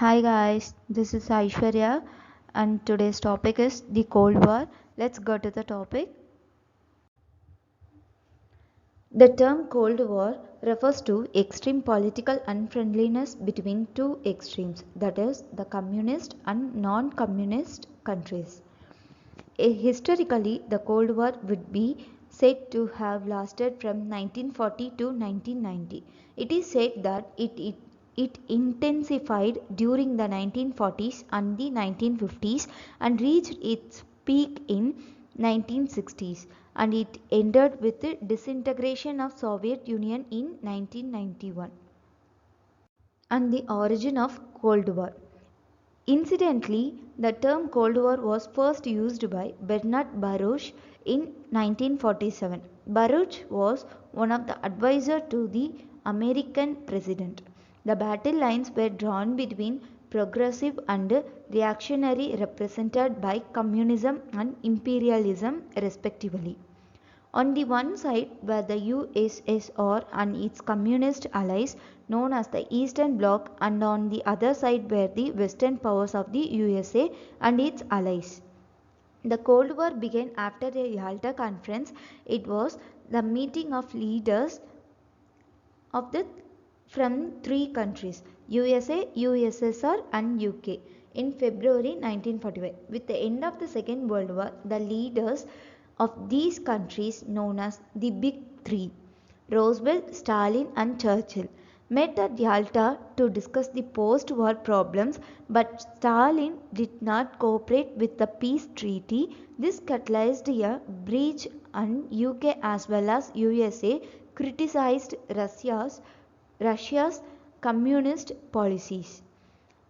Hi guys, this is Aishwarya and today's topic is the Cold War. Let's go to the topic. The term Cold War refers to extreme political unfriendliness between two extremes, that is, the communist and non communist countries. Historically, the Cold War would be said to have lasted from 1940 to 1990. It is said that it intensified during the 1940s and the 1950s and reached its peak in 1960s, and it ended with the disintegration of Soviet Union in 1991. And the origin of Cold War. Incidentally, the term Cold War was first used by Bernard Baruch in 1947. Baruch was one of the advisors to the American president. The battle lines were drawn between progressive and reactionary, represented by communism and imperialism respectively. On the one side were the USSR and its communist allies known as the Eastern Bloc, and on the other side were the Western powers of the USA and its allies. The Cold War began after the Yalta Conference. It was the meeting of leaders of the from three countries, USA, USSR and UK, in February 1945. With the end of the Second World War, the leaders of these countries, known as the Big Three, Roosevelt, Stalin and Churchill, met at Yalta to discuss the post-war problems, but Stalin did not cooperate with the peace treaty. This catalyzed a breach, and UK as well as USA criticized Russia's communist policies.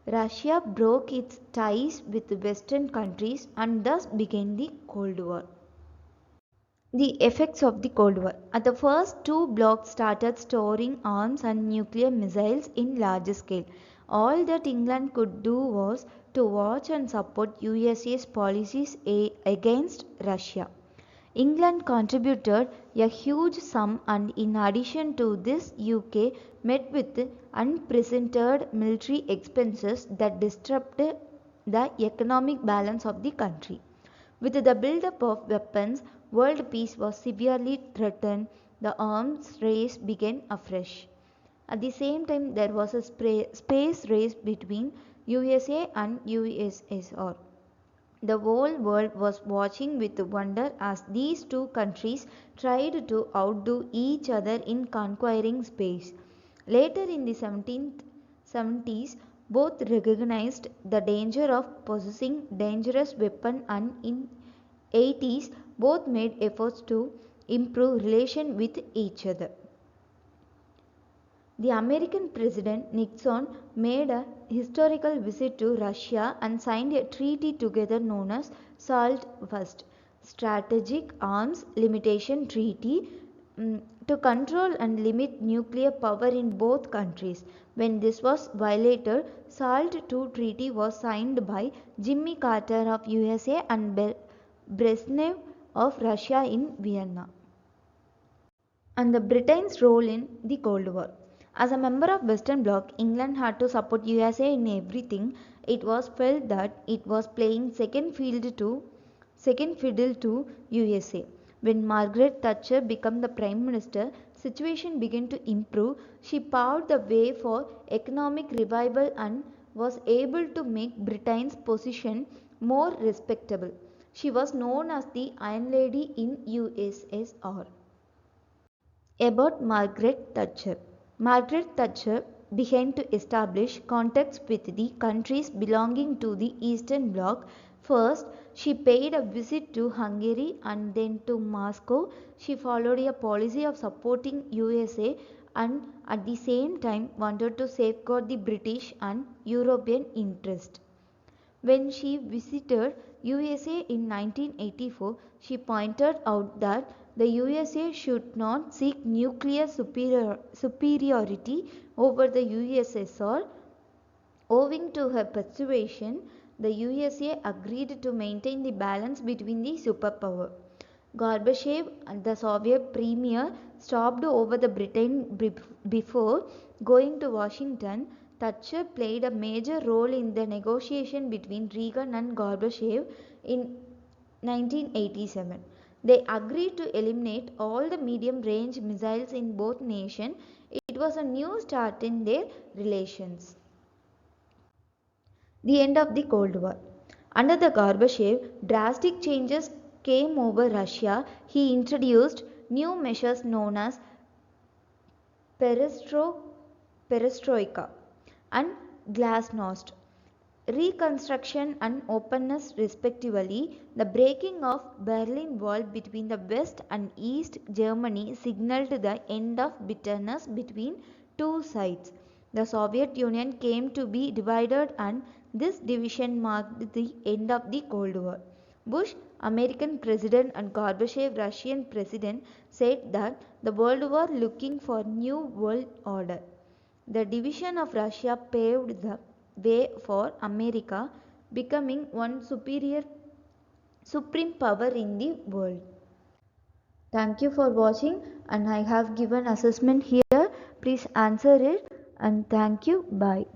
Russia broke its ties with Western countries and thus began the Cold War. The effects of the Cold War. At the first, two blocs started storing arms and nuclear missiles in large scale. All that England could do was to watch and support USA's policies against Russia. England contributed a huge sum, and in addition to this, UK met with unprecedented military expenses that disrupted the economic balance of the country. With the buildup of weapons, world peace was severely threatened. The arms race began afresh. At the same time, there was a space race between USA and USSR. The whole world was watching with wonder as these two countries tried to outdo each other in conquering space. Later in the 1770s, both recognized the danger of possessing dangerous weapons, and in 80s both made efforts to improve relation with each other. The American President Nixon made a historical visit to Russia and signed a treaty together known as SALT First Strategic Arms Limitation Treaty, to control and limit nuclear power in both countries. When this was violated, SALT II treaty was signed by Jimmy Carter of USA and Brezhnev of Russia in Vienna. And the Britain's role in the Cold War. As a member of Western Bloc, England had to support USA in everything. It was felt that it was playing second fiddle to USA. When Margaret Thatcher became the Prime Minister, situation began to improve. She paved the way for economic revival and was able to make Britain's position more respectable. She was known as the Iron Lady in USSR. About Margaret Thatcher. Margaret Thatcher began to establish contacts with the countries belonging to the Eastern Bloc. First, she paid a visit to Hungary and then to Moscow. She followed a policy of supporting USA and at the same time wanted to safeguard the British and European interest. When she visited USA in 1984, she pointed out that the USA should not seek nuclear superiority over the USSR. Owing to her persuasion, the USA agreed to maintain the balance between the superpower. Gorbachev, the Soviet premier, stopped over the Britain before going to Washington. Thatcher played a major role in the negotiation between Reagan and Gorbachev in 1987. They agreed to eliminate all the medium range missiles in both nations. It was a new start in their relations. The end of the Cold War. Under the Gorbachev, drastic changes came over Russia. He introduced new measures known as perestroika and glasnost, reconstruction and openness respectively. The breaking of Berlin Wall between the West and East Germany signaled the end of bitterness between two sides. The Soviet Union came to be divided, and this division marked the end of the Cold War. Bush, American president, and Gorbachev, Russian president, said that the world was looking for new world order. The division of Russia paved the way for America becoming one supreme power in the world. Thank you for watching, and I have given assessment here. Please answer it, and thank you. Bye.